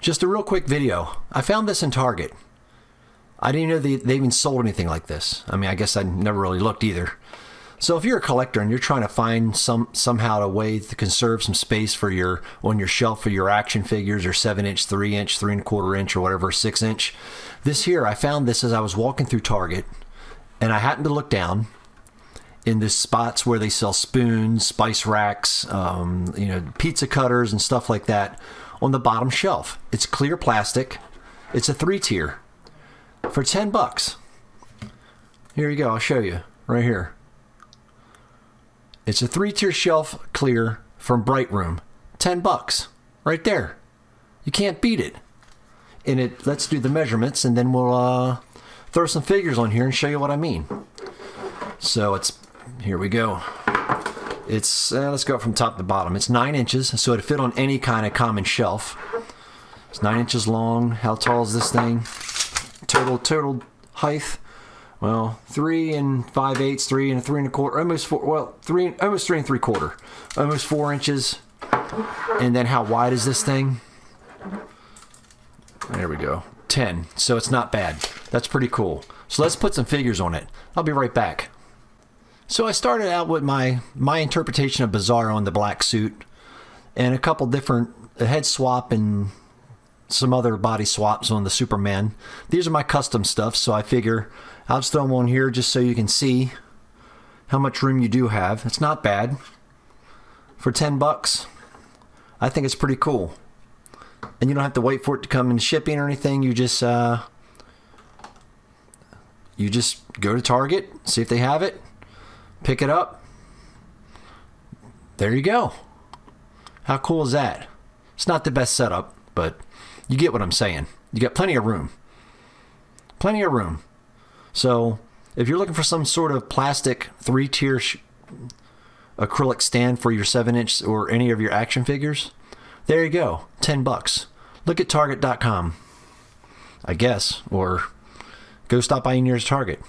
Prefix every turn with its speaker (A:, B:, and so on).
A: Just a real quick video. I found this in Target. I didn't know they even sold anything like this. I mean, I guess I never really looked either. So if you're a collector and you're trying to find somehow a way to conserve some space for on your shelf for your action figures, or 7-inch, 3-inch, 3¼ inch, or whatever, 6-inch, this here, I found this as I was walking through Target, and I happened to look down in the spots where they sell spoons, spice racks, pizza cutters and stuff like that. On the bottom shelf, it's clear plastic. It's a 3-tier for $10. Here you go. I'll show you right here. It's a 3-tier shelf, clear, from Bright Room. $10 right there. You can't beat it. And let's do the measurements, and then we'll throw some figures on here and show you what I mean. So here we go. It's let's go from top to bottom. It's 9 inches, so it'd fit on any kind of common shelf. It's 9 inches long. How tall is this thing? Total height. Well, 3 5/8, 3 3¼ almost 4. Well, almost 3 3/4, almost 4 inches. And then how wide is this thing? There we go, 10. So it's not bad. That's pretty cool. So let's put some figures on it. I'll be right back. So I started out with my interpretation of Bizarro in the black suit, and a couple different head swap and some other body swaps on the Superman. These are my custom stuff, so I figure I'll just throw them on here just so you can see how much room you do have. It's not bad. For $10, I think it's pretty cool. And you don't have to wait for it to come in shipping or anything. You just go to Target, see if they have it, pick it up. There you go. How cool is that? It's not the best setup, but you get what I'm saying. You got plenty of room. Plenty of room. So if you're looking for some sort of plastic 3-tier acrylic stand for your 7-inch or any of your action figures, there you go. $10. Look at Target.com, I guess, or go stop by your nearest Target.